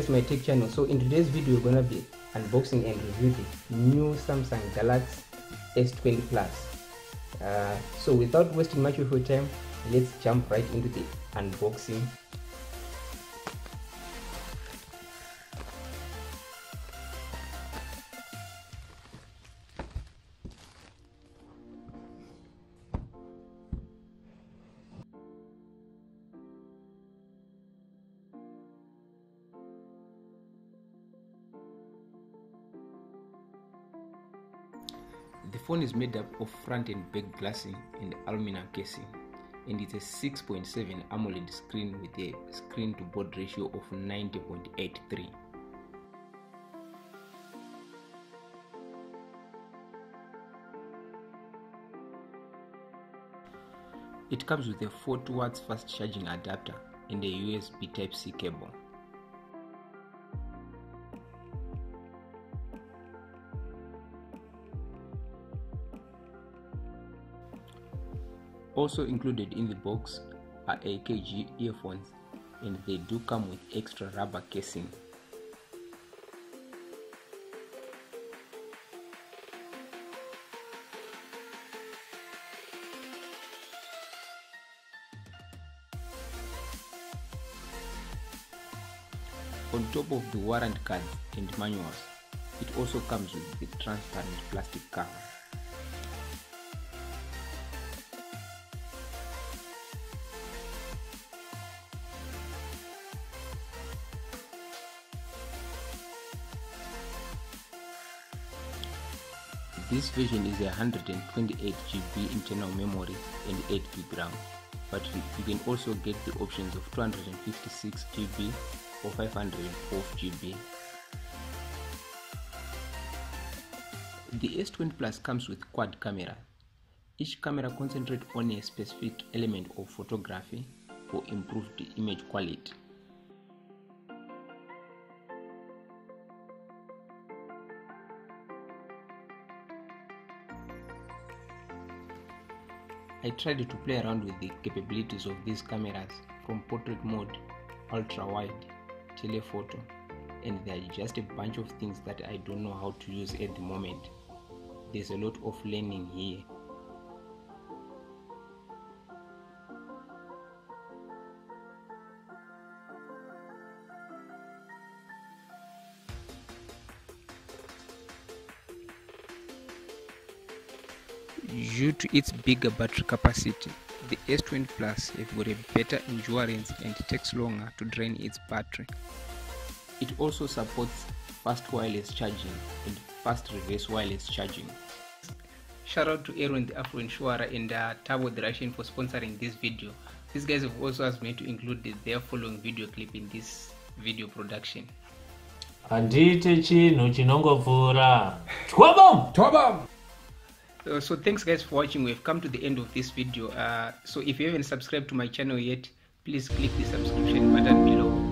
guys, my tech channel. So in today's video we're gonna be unboxing and reviewing the new Samsung Galaxy S20 Plus. So without wasting much of your time, let's jump right into the unboxing. The phone is made up of front and back glassing and aluminum casing, and it's a 6.7 AMOLED screen with a screen to board ratio of 90.83. It comes with a 40 watts fast charging adapter and a USB Type-C cable. Also included in the box are AKG earphones, and they do come with extra rubber casing. On top of the warranty cards and manuals, it also comes with the transparent plastic cover. This version is 128 GB internal memory and 8 GB RAM, but you can also get the options of 256 GB or 512 GB. The S20 Plus comes with quad camera. Each camera concentrates on a specific element of photography for improved image quality. I tried to play around with the capabilities of these cameras, from portrait mode, ultra wide, telephoto, and there are just a bunch of things that I don't know how to use at the moment. There's a lot of learning here. Due to its bigger battery capacity, the S20 Plus has got a better endurance and takes longer to drain its battery. It also supports fast wireless charging and fast reverse wireless charging. Shout out to Aaron the Afro Insurer and Tabo the Russian for sponsoring this video. These guys have also asked me to include their following video clip in this video production. Andite chino chinongovura. Twabam! So thanks guys for watching. We've come to the end of this video. So if you haven't subscribed to my channel yet, please click the subscription button below.